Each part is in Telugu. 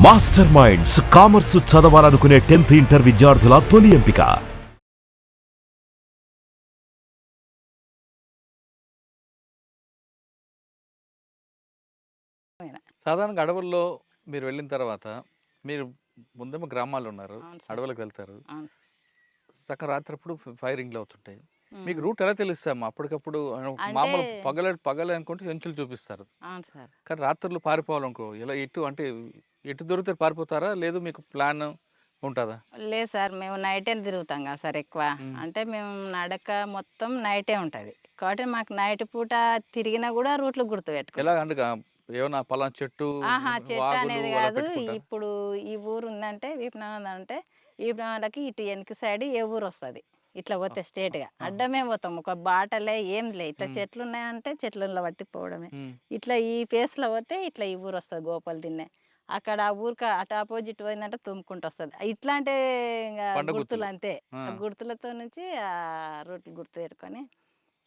మాస్టర్ మైండ్స్ కామర్స్ చదవాలనుకునే 10th ఇంటర్ విద్యార్థుల తొలి ఎంపిక. సాధారణంగా అడవుల్లో మీరు వెళ్ళిన తర్వాత మీరు ముందేమో గ్రామాల్లో ఉన్నారు, అవును సార్. అడవులకు వెళ్తారు. అవును. చక్కగా రాత్రప్పుడు ఫైరింగ్లు అవుతుంటాయి. మీకు హ్మ్. రూట్ ఎలా తెలుస్తామా? అప్పటికప్పుడు అంటే మామూలు పగలే అనుకుంటే ఎంచులు చూపిస్తారు. అవును సార్. కానీ రాత్రులు పారిపోవాలనుకో ఎలా అంటే ఎటు దొరికితే పారిపోతారా? లేదు మీకు ప్లాన్ ఉంటుందా? లేదు సార్, మేము నైటే తిరుగుతాం కదా సార్ ఎక్కువ. ఉమ్. అంటే మేము నడక మొత్తం నైటే ఉంటుంది కాబట్టి మాకు నైట్ పూట తిరిగినా కూడా రూట్లు ఎలా గుర్తుపెట్టుకుంటాం. అంటే ఏమన్నా పలానా చెట్టు, ఆహా, చెట్టు వాగులు అనేది అలా కాదు. పెట్టుకుంటారు? ఇప్పుడు ఈ ఊరు ఉందంటే వీపనగర్ అంటే వీపనగర్కి ఇటు వెనక సైడ్ ఏ ఊరు వస్తుంది. ఇట్లా పోతే స్ట్రేట్గా అడ్డమే పోతాం. ఒక బాటలే ఏం లే, ఇట్లా చెట్లు ఉన్నాయంటే చెట్లలో పట్టి పోవడమే. ఇట్లా ఈ ఫేస్లో పోతే ఇట్లా ఈ ఊరు వస్తుంది, గోపాల్ దిన్నే. అక్కడ ఆ ఊరికి అటు ఆపోజిట్ పోయిందంటే తుమ్ముకుంటూ వస్తుంది. ఇట్లాంటి ఇంకా కొండ గుర్తులు గుర్తులు. అంతే. ఆ. ఆ గుర్తులతో నుంచి ఆ రూట్లు గుర్తు పెట్టుకొని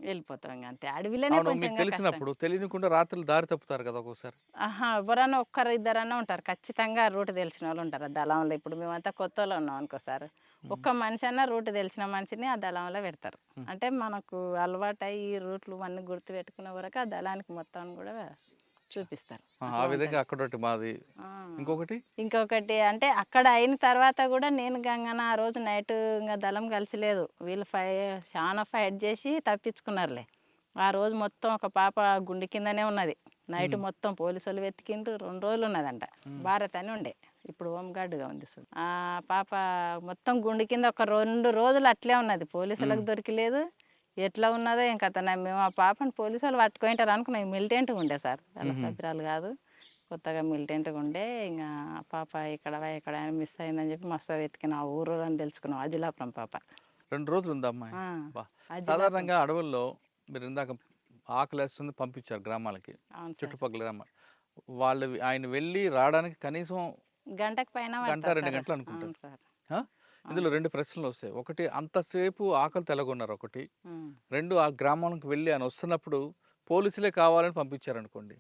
వెళ్ళిపోతాం. ఇంకా అంతే. అడవిలోనే అవును, కొంచెం మీకు ఇంకా కష్టం. తెలిసినప్పుడు తెలియకుండా రాత్రులు దారి తప్పుతారు కదా ఒక్కోసారి. ఆహా, ఎవరన్నా ఒక్కరు ఇద్దరన్నా ఉంటారు ఖచ్చితంగా. రూట్ తెలిసిన వాళ్ళు ఉంటారు ఆ దళంలో. ఇప్పుడు మేమంతా కొత్త వాళ్ళు ఉన్నాం అనుకో సార్, ఒక్క మనిషి అన్నా రూట్ తెలిసిన మనిషిని ఆ దళంలో పెడతారు. అంటే మనకు అలవాటు అయ్యి ఈ రూట్లు అన్నీ గుర్తు పెట్టుకునే వరకు ఆ దళానికి మొత్తం కూడా చూపిస్తారు. ఆ అట్లా విధంగా ఉంటుంది. అక్కడొకటి మాది. ఆ. ఇంకొకటి ఇంకొకటి అంటే అక్కడ అయిన తర్వాత కూడా నేను గంగన ఆ రోజు నైట్ ఇంకా దళం కలిసిలేదు. వీళ్ళు చాలా ఫైట్ చేసి తప్పించుకున్నారులే. ఆ రోజు మొత్తం ఒక పాప గుండె కిందనే ఉన్నది. నైట్ మొత్తం పోలీసు వాళ్ళు వెతికిండ్రు. 2 రోజులు ఉన్నదంట. భారత్ అని ఉండే, ఇప్పుడు హోంగార్డుగా ఉంది చూడు. ఆ పాప మొత్తం గుండె కింద ఒక 2 రోజులు అట్లే ఉన్నది. పోలీసులకు దొరికిలేదు. ఎట్లా ఉన్నదో ఏం కథ. మేము ఆ పాపను పోలీసు వాళ్ళు పట్టుకుంటారు అనుకున్నాం. మిలిటెంట్గా ఉండే సార్, వాళ్ళ సభ్యురాలు కాదు, కొత్తగా మిలిటెంట్గా ఉండే. ఇంకా పాప ఇక్కడ మిస్ అయిందని చెప్పి మస్తు వెతికినాం. ఆ ఊరు అని తెలుసుకున్నాం. అజిలాపురం పాప. 2 రోజులు ఉందా అమ్మాయి? ఆ, బా. అజిలాపురం. సాధారణంగా అడవుల్లో మీరు ఇందాక ఆకలేస్తుంది పంపించారు గ్రామాలకి, అవును సార్. చుట్టుపక్కల గ్రామాలు. వాళ్ళు ఆయన వెళ్ళి రావడానికి కనీసం గంటకు పైన గంట పడుతుంది 2 సార్. గంటలు అవును అనుకుంటారు. సార్. ఆ? ఇందులో 2 ప్రశ్నలు వస్తాయి. ఒకటి, అంతసేపు ఆకలి తెలగొన్నారు ఒకటి. ఉమ్. 2, ఆ గ్రామానికి వెళ్ళి ఆయన వస్తున్నప్పుడు పోలీసులే కావాలని పంపించారనుకోండి,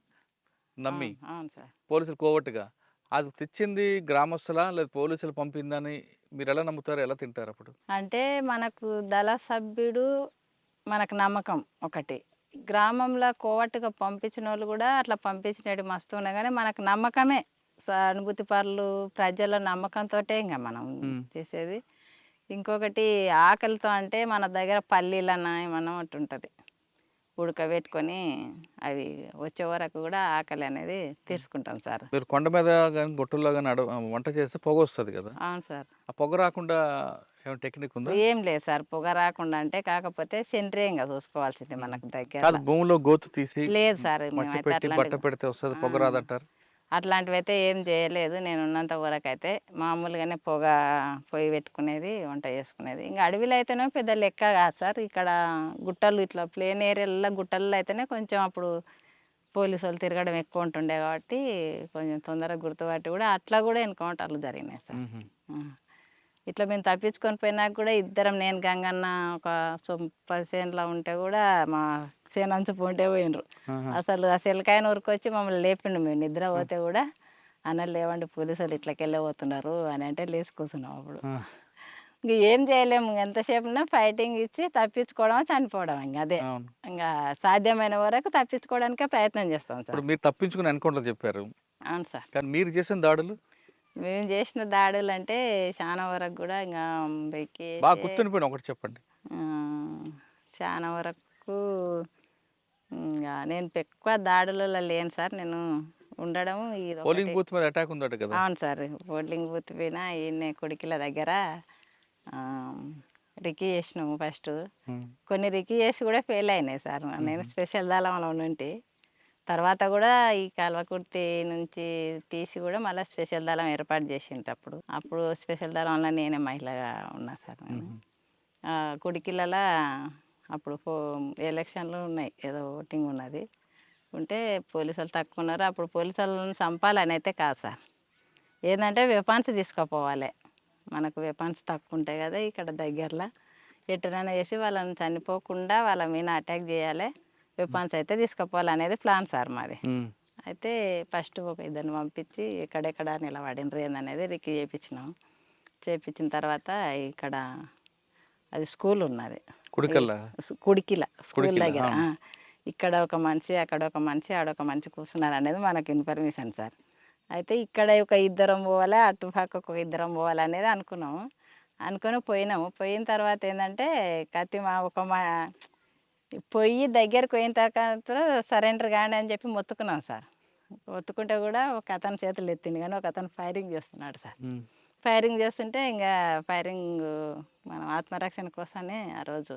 నమ్మి అవును. అవును సార్. పోలీసులు కోవట్టుగా, అది తెచ్చింది గ్రామస్తులా లేదా పోలీసులు పంపిందని మీరు ఎలా నమ్ముతారు, ఎలా తింటారు అప్పుడు? అంటే మనకు దళ సభ్యుడు మనకు నమ్మకం ఒకటి. గ్రామంలో కోవట్టుగా పంపించిన వాళ్ళు కూడా అట్లా పంపించినట్టు మస్తు ఉన్నాయి. కానీ మనకు నమ్మకమే. సానుభూతి పరులు ప్రజల నమ్మకంతో ఇంకా మనం చేసేది. ఇంకొకటి ఆకలితో అంటే మన దగ్గర పల్లీలన్న ఏమన్నా ఒకటి ఉంటుంది, ఉడకబెట్టుకొని అవి వచ్చే వరకు కూడా ఆకలి అనేది తీర్చుకుంటాం సార్. మీరు కొండ మీద కానీ గుట్టల్లో కానీ వంట చేస్తే పొగ వస్తుంది కదా, అవును సార్. ఆ పొగ రాకుండా ఏమైనా టెక్నిక్ ఉందా? ఏం లేదు సార్, పొగ రాకుండా అంటే కాకపోతే సెంట్రింగ్గా చూసుకోవాల్సింది మనకు కాదు, దగ్గర. భూమిలో గోతు తీసి లేదు సార్, మట్టి మేమైతే పెట్టి బట్ట పెడితే వస్తుంది, పొగ రాదంటారు. అట్లాంటివి అయితే ఏం చేయలేదు. నేను ఉన్నంత వరకు అయితే మామూలుగానే పొయ్యి పెట్టుకునేది, వంట చేసుకునేది. ఇంకా అడవిలో అయితేనే పెద్ద లెక్క కాదు సార్. ఇక్కడ గుట్టలు ఇట్లా ప్లేన్ ఏరియాలలో గుట్టల్లో అయితేనే కొంచెం అప్పుడు పోలీసు వాళ్ళు తిరగడం ఎక్కువ ఉంటుండే కాబట్టి కొంచెం తొందరగా గుర్తుపట్టి కూడా అట్లా కూడా ఎన్కౌంటర్లు జరిగినాయి సార్. ఇట్లా మేము తప్పించుకొని పోయినాక కూడా ఇద్దరం, నేను గంగన్న ఒక 10 చేనులో ఉంటే కూడా మా చేనంచు పోంటే పోయినరు. అసలు ఆ సెలకాయన ఊరికొచ్చి మమ్మల్ని లేపిండు. మేము నిద్ర పోతే కూడా, అన్న లేవండి పోలీసు వాళ్ళు ఇట్లకెళ్ళే పోతున్నారు అని అంటే లేచి కూర్చున్నాం. అప్పుడు ఇంక ఏం చేయలేము. ఎంతసేపు ఉన్నా ఫైటింగ్ ఇచ్చి తప్పించుకోవడం, చనిపోవడం. ఇంక అదే ఇంకా సాధ్యమైన వరకు తప్పించుకోవడానికే ప్రయత్నం చేస్తాం సార్. ఇప్పుడు మీరు తప్పించుకుని ఎన్కౌంటర్ చెప్పారు, అవును సార్. కానీ మీరు చేసిన దాడులు మేము చేసిన దాడులు అంటే చాలా వరకు కూడా ఇంకా బాగా గుర్తుండిపోయిన ఒకటి చెప్పండి. చాలా వరకు ఇంకా నేను ఎక్కువ దాడులలో లేను సార్. నేను ఉండడం ఇది పోలింగ్ ఒకటి. బూత్ మీద అటాక్ ఉందట కదా. అవును సార్, పోలింగ్ బూత్ పైన ఈయన కొడికిల దగ్గర రికీ చేసినాము ఫస్ట్. కొన్ని రికీ చేసి కూడా ఫెయిల్ అయినాయి సార్. నేను స్పెషల్ దళంలో ఉంటే తర్వాత కూడా ఈ కల్వకుర్తి నుంచి తీసి కూడా మళ్ళీ స్పెషల్ దళం ఏర్పాటు చేసిండ్రు. అప్పుడు స్పెషల్ దళంలో నేనే మహిళగా ఉన్నా సార్. నేను కుడికిళ్ళ అప్పుడు ఎలక్షన్లు ఉన్నాయి, ఏదో ఓటింగ్ ఉన్నది ఉంటే పోలీసు వాళ్ళు తక్కువ ఉన్నారు. అప్పుడు పోలీసు వాళ్ళని చంపాలని అయితే కాదు సార్, ఏంటంటే వెపన్స్ తీసుకుపోవాలి. మనకు వెపన్స్ తక్కువ ఉంటాయి కదా ఇక్కడ దగ్గరలో, ఎట్టనైనా చేసి వాళ్ళని చనిపోకుండా వాళ్ళ మీద అటాక్ చేయాలి, వెపన్స్ అయితే తీసుకుపోవాలి అనేది ప్లాన్ సార్ మాది. అయితే ఫస్ట్ ఒక ఇద్దరిని పంపించి ఎక్కడెక్కడ నిలబడినరు ఏందనేది రిక్కి చేయించినాం. చేయించిన తర్వాత ఇక్కడ అది స్కూల్ ఉన్నది కుడికల్లా కుడికిల స్కూల్ కుడికిల, దగ్గర. అవును. ఇక్కడ ఒక మనిషి అక్కడ ఒక మనిషి ఆడొక మనిషి కూర్చున్నారు అనేది మనకు ఇన్ఫర్మేషన్ సార్. అయితే ఇక్కడ ఒక ఇద్దరం పోవాలి, అటు పక్క ఒక ఇద్దరం పోవాలి అనేది అనుకున్నాము. అనుకొని పోయినాము. పోయిన తర్వాత ఏంటంటే పొయ్యి దగ్గరికి పోయిన తర్వాత సరెండర్ కాండి అని చెప్పి మొత్తుకున్నాం సార్. మొత్తుకుంటే కూడా ఒక అతని చేతులు ఎత్తింది కానీ ఒక అతను ఫైరింగ్ చేస్తున్నాడు సార్. ఫైరింగ్ చేస్తుంటే ఇంకా ఫైరింగ్ మనం ఆత్మరక్షణ కోసమే ఆ రోజు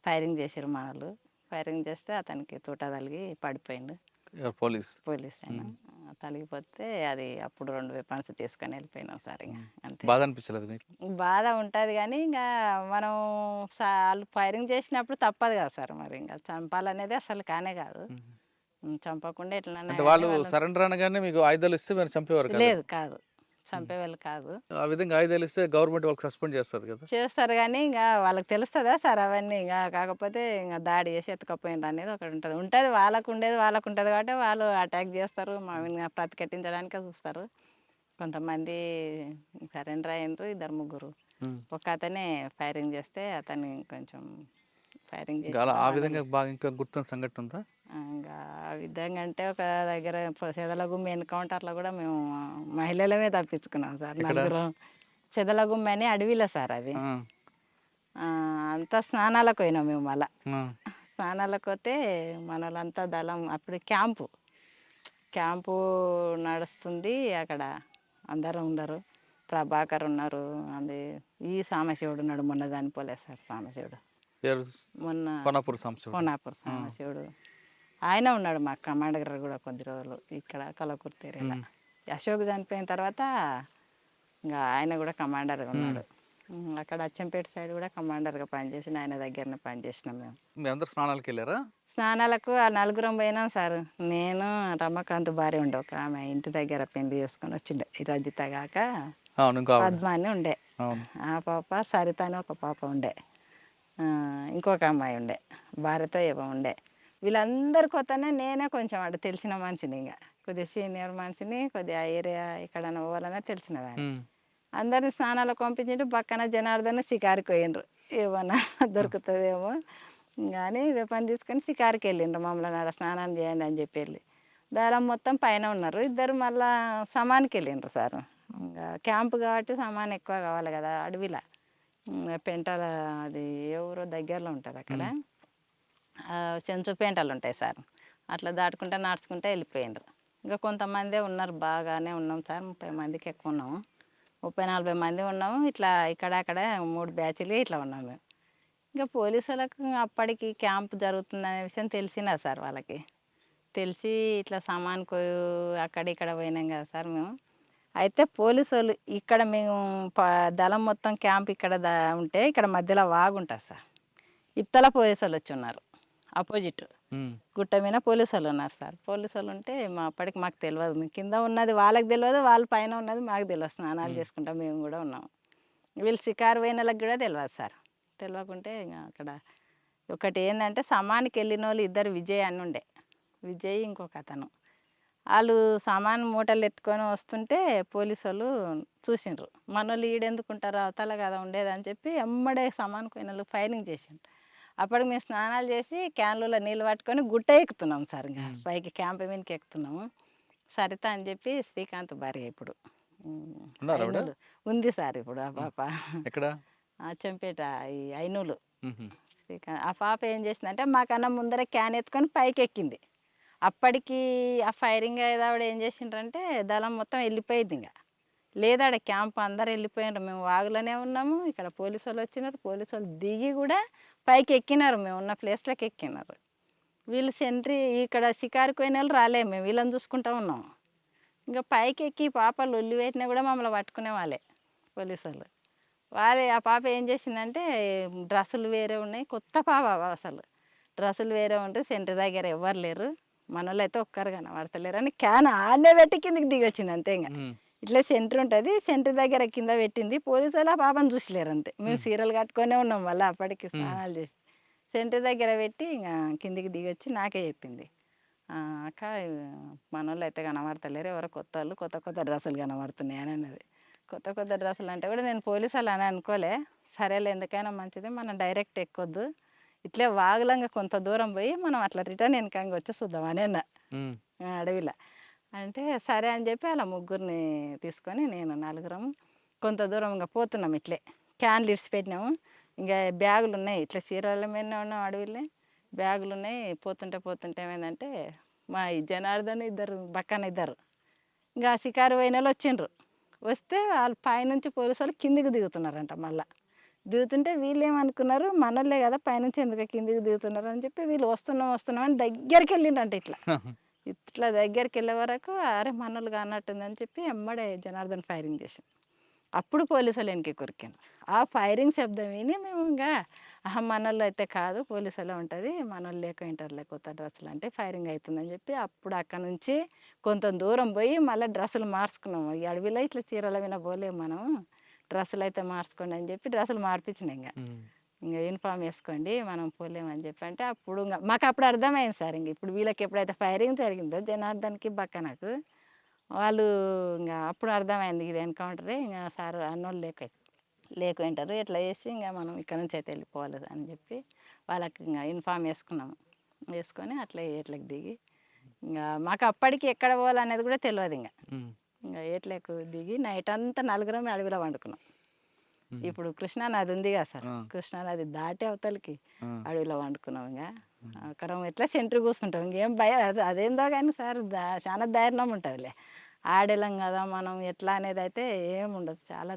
ఫైరింగ్ చేసారు మనలు. ఫైరింగ్ చేస్తే అతనికి తూట తలిగి పడిపోయిండు. పోలీస్ ఆయన తలిగిపోతే అది అప్పుడు 2 వెపన్స్ తీసుకొని వెళ్ళిపోయినాం సార్. ఇంకా అంతే. బాధ అనిపించలేదు మీకు? బాధ ఉంటుంది కానీ ఇంకా మనం వాళ్ళు ఫైరింగ్ చేసినప్పుడు తప్పదు కదా సార్. మరి ఇంకా చంపాలనేది అసలు కానే కాదు. చంపకుండా అంటే వాళ్ళు ఎట్లా సరెండర్ అనగానే మీకు ఆయుధాలు ఇస్తే మీరు చంపేవారు కదా? లేదు కాదు, చంపేవాళ్ళు కాదు. ఆ విధంగా ఆయుధాలు ఇస్తే గవర్నమెంట్ వాళ్ళకి సస్పెండ్ చేస్తుంది కదా? చేస్తారు కానీ ఇంకా వాళ్ళకి తెలుస్తుందా సార్ అవన్నీ. ఇంకా కాకపోతే ఇంకా దాడి చేసి ఎత్తుకపోయింది అనేది ఒకటి ఉంటుంది. వాళ్ళకు ఉంటుంది కాబట్టి వాళ్ళు అటాక్ చేస్తారు, మా ప్రతిఘటించడానికే చూస్తారు. కొంతమంది సరెండర్ అయినరు, 2-3. ఒక అతనే ఫైరింగ్ చేస్తే అతన్ని కొంచెం ఫైరింగ్ చేసి ఆ విధంగా బాగా ఇంకా గుర్తున్న సంఘటన ఉందా? ఇంకా ఆ విధంగా అంటే ఒక దగ్గర చెదలగుమ్మి ఎన్కౌంటర్లో కూడా మేము మహిళలమే తప్పించుకున్నాం సార్. 4 చెదలగుమ్మి అని అడవిలో సార్ అది. అంతా స్నానాలకు పోయినాం మేము. మళ్ళా స్నానాలకు పోతే మన వాళ్ళంతా దళం అప్పుడు క్యాంపు నడుస్తుంది. అక్కడ అందరూ ఉన్నారు. ప్రభాకర్ ఉన్నారు, అది ఈ సామశివుడు ఉన్నాడు. మొన్న చనిపోలేదు సార్ సామశివుడు. మొన్న కోనాపూర్ సామశివుడు ఆయన ఉన్నాడు. మా కమాండర్ కూడా కొద్ది రోజులు ఇక్కడ కలకుర్తి ఏరియాలో. అశోక్ చనిపోయిన తర్వాత ఇంకా ఆయన కూడా కమాండర్గా ఉన్నాడు. అక్కడ అచ్చంపేట సైడ్ కూడా కమాండర్గా పనిచేసి ఆయన దగ్గరనే పనిచేసినాం మేము. అందరు స్నానాలకు వెళ్ళారా? స్నానాలకు ఆ 4 పోయినాం సార్. నేను రమకాంత్ భార్య ఉండే ఒక ఆమె ఇంటి దగ్గర పెళ్లి చేసుకొని వచ్చిండే. ఈ రజిత కాక పద్మ అని ఉండే. ఆ పాప సరిత అని ఒక పాప ఉండే. ఇంకొక అమ్మాయి ఉండే, భార్యతో ఏమో ఉండే. వీళ్ళందరి కొత్తనే నేనే కొంచెం అటు తెలిసిన మనిషిని, ఇంకా కొద్దిగా సీనియర్ మనిషిని, కొద్దిగా ఏరియా ఎక్కడన్నా పోవాలన్నా తెలిసిన దాన్ని. అందరిని స్నానాలకు పంపించిండు. పక్కన జనార్దన్ షికారుకి పోయిండ్రు, ఏమన్నా దొరుకుతుందేమో కానీ వెపన్ తీసుకొని షికారుకి వెళ్ళిండ్రు. మమ్మల్ని ఆడ స్నానం చేయండి అని చెప్పి వెళ్ళి దారం మొత్తం పైన ఉన్నారు. 2 మళ్ళీ సమానికి వెళ్ళిండ్రు సార్. ఇంకా క్యాంపు కాబట్టి సామాన్ ఎక్కువ కావాలి కదా అడవిలో. పెంటల అది ఎవరో దగ్గరలో ఉంటుంది అక్కడ, చెంచు పెంటలు ఉంటాయి సార్. అట్లా దాటుకుంటా నడుచుకుంటూ వెళ్ళిపోయిండ్రు. ఇంకా కొంతమందే ఉన్నారు, బాగానే ఉన్నాం సార్. 30 మందికి ఎక్కువ ఉన్నాము, 30-40 మంది ఉన్నాము. ఇట్లా అక్కడ 3 బ్యాచ్లు ఇట్లా ఉన్నాము మేము. ఇంకా పోలీసులకు అప్పటికి క్యాంప్ జరుగుతుందనే విషయం తెలిసినా సార్. వాళ్ళకి తెలిసి ఇట్లా సామాన్కు అక్కడ పోయినాం కదా సార్ మేము. అయితే పోలీసు వాళ్ళు ఇక్కడ మేము దళం మొత్తం క్యాంప్ ఇక్కడ ఉంటే ఇక్కడ మధ్యలో వాగు ఉంటుంది సార్. ఇత్తల పోలీసు వాళ్ళు వచ్చి ఉన్నారు, అపోజిట్ గుట్ట మీద పోలీసు వాళ్ళు ఉన్నారు సార్. పోలీసు వాళ్ళు ఉంటే అప్పటికి మాకు తెలియదు, మేము కింద ఉన్నది వాళ్ళకి తెలియదు, వాళ్ళ పైన ఉన్నది మాకు తెలియదు. స్నానాలు చేసుకుంటాం మేము కూడా ఉన్నాము. వీళ్ళు షికారు పోయిన వాళ్ళకి కూడా తెలియదు సార్. తెలియకుంటే ఇంకా అక్కడ ఒకటి ఏంటంటే సమానికి వెళ్ళిన వాళ్ళు 2 విజయ్ అని ఉండే. విజయ్ ఇంకొక అతను, వాళ్ళు సామాన్ మూటలు ఎత్తుకొని వస్తుంటే పోలీసు వాళ్ళు చూసిండ్రు. మనోళ్ళు ఈడెందుకుంటారు అవతల కదా ఉండేది అని చెప్పి ఎమ్మడే సామాన్ పోయిన ఫైరింగ్ చేసిండ్రు. అప్పటికి మేము స్నానాలు చేసి క్యాన్లలో నీళ్ళు పట్టుకొని గుట్ట ఎక్కుతున్నాం సార్. ఇంకా పైకి క్యాంప్ మీదకి ఎక్కుతున్నాము. సరిత అని చెప్పి శ్రీకాంత్ భార్య ఇప్పుడు ఉంది సార్. ఇప్పుడు ఆ పాప ఎక్కడ? అచ్చంపేట ఈ ఐనూలు. శ్రీకాంత్ ఆ పాప ఏం చేసిందంటే మాకన్నా ముందర క్యాన్ ఎత్తుకొని పైకి ఎక్కింది. అప్పటికి ఆ ఫైరింగ్ అయ్యేదావిడ ఏం చేసిండ్రంటే దళం మొత్తం వెళ్ళిపోయింది. ఇంకా లేదాడ క్యాంప్ అందరు వెళ్ళిపోయినారు. మేము వాగులోనే ఉన్నాము. ఇక్కడ పోలీసు వాళ్ళు వచ్చినారు. పోలీసు వాళ్ళు దిగి కూడా పైకి ఎక్కినారు, మేము ఉన్న ప్లేస్లోకి ఎక్కినారు. వీళ్ళు సెంట్రీ ఇక్కడ షికారుకు పోయిన వాళ్ళు రాలే, మేము వీళ్ళని చూసుకుంటూ ఉన్నాము. ఇంకా పైకి ఎక్కి పాపలు ఒల్లి పెట్టినా కూడా మమ్మల్ని పట్టుకునే వాళ్ళే పోలీసు వాళ్ళు. ఆ పాప ఏం చేసిందంటే డ్రెస్సులు వేరే ఉన్నాయి, కొత్త పాప అసలు డ్రెస్సులు వేరే ఉంటే సెంటర్ దగ్గర ఎవ్వరు లేరు, మనోళ్ళు అయితే ఒక్కరు కనబడతలేరు అని క్యాన్ ఆడనే పెట్టి కిందకి దిగి వచ్చింది అంతే. ఇంకా ఇట్లా సెంటర్ ఉంటుంది, సెంటర్ దగ్గర కింద పెట్టింది. పోలీసు వాళ్ళు ఆ పాపను చూసలేరు అంతే. మేము సీరియల్ కట్టుకొనే ఉన్నాం, మళ్ళీ అప్పటికి స్నానాలు చేసి సెంటర్ దగ్గర పెట్టి ఇంకా కిందికి దిగి వచ్చి నాకే చెప్పింది. అక్క మనోళ్ళు అయితే కనబడతలేరు, ఎవరో కొత్త వాళ్ళు కొత్త కొత్త డ్రెస్సులు కనబడుతున్నాయి అని అన్నది. కొత్త కొత్త డ్రెస్సులు అంటే కూడా నేను పోలీసు వాళ్ళు అని అనుకోలే. సరేలే ఎందుకైనా మంచిది, మనం డైరెక్ట్ ఎక్కొద్దు, ఇట్లే వాగులంగా కొంత దూరం పోయి మనం అట్లా రిటర్న్ వెనకంగా వచ్చి చూద్దామని అన్న అడవిలో. అంటే సరే అని చెప్పి అలా ముగ్గురిని తీసుకొని నేను నలుగురం కొంత దూరం ఇంకా పోతున్నాం. ఇట్లే క్యాన్లు ఇడిచి పెట్టినాము, ఇంకా బ్యాగులు ఉన్నాయి, ఇట్లా చీరల మీదనే ఉన్నాం అడవిలో, బ్యాగులు ఉన్నాయి. పోతుంటే ఏమైందంటే మా ఈ జనార్దన్ ఇద్దరు పక్కన ఇద్దరు ఇంకా షికారు పోయిన వాళ్ళు వచ్చిండ్రు. వస్తే వాళ్ళు పైనుంచి పోలీసు వాళ్ళు కిందికి దిగుతున్నారంట. మళ్ళీ దిగుతుంటే వీళ్ళు ఏమనుకున్నారు, మనోళ్ళే కదా పైనుంచి ఎందుకు కిందికి దిగుతున్నారు అని చెప్పి వీళ్ళు వస్తున్నాం అని దగ్గరికి వెళ్ళిండంట. ఇట్లా దగ్గరికి వెళ్ళే వరకు అరే మనోళ్ళు కానట్టుందని చెప్పి ఎమ్మడే జనార్దన్ ఫైరింగ్ చేసింది. అప్పుడు పోలీసులు వెనక్కి కొరికాను. ఆ ఫైరింగ్ శబ్దం విని మేము ఇంకా మనోళ్ళు అయితే కాదు, పోలీసులో ఉంటుంది, మనోళ్ళు లేక ఇంటర్లే కొత్త డ్రెస్సులు అంటే ఫైరింగ్ అవుతుందని చెప్పి అప్పుడు అక్కడ నుంచి కొంత దూరం పోయి మళ్ళీ డ్రెస్సులు మార్చుకున్నాము. ఈ అడవిలో ఇట్లా చీరల విన పోలేము మనం, డ్రెస్సులు అయితే మార్చుకోండి అని చెప్పి డ్రెస్సులు మార్పించినాయి. ఇంకా యూనిఫామ్ వేసుకోండి మనం పోలేమని చెప్పి అంటే అప్పుడు ఇంకా మాకు అప్పుడు అర్థమైంది సార్. ఇంక ఇప్పుడు వీళ్ళకి ఎప్పుడైతే ఫైరింగ్ జరిగిందో జనార్దన్కి బక్కనకు వాళ్ళు ఇంకా అప్పుడు అర్థమైంది ఇది ఎన్కౌంటరే, ఇంకా సార్ అన్నోళ్ళు లేకుంటారు ఎట్లా చేసి ఇంకా మనం ఇక్కడ నుంచి అయితే వెళ్ళిపోవాలి అని చెప్పి వాళ్ళకి ఇంకా యూనిఫామ్ వేసుకొని అట్లా ఏట్లకు దిగి ఇంకా మాకు అప్పటికి ఎక్కడ పోవాలనేది కూడా తెలియదు. ఇంకా ఏట్లకు దిగి నైట్ అంతా నలుగురం అడవిలో వండుకున్నాం. ఇప్పుడు కృష్ణానది ఉంది కదా సార్, కృష్ణానది దాటి అవతలకి అడవిలో వండుకున్నాం. ఇంకా ఒకరం ఎట్లా సెంటర్ కూర్చుంటాం, ఇంకేం భయం అదేందో కానీ సార్ చాలా ధైర్యం ఉంటుందిలే, ఆడేలాం కదా మనం ఎట్లా అనేది అయితే ఏముండదు, చాలా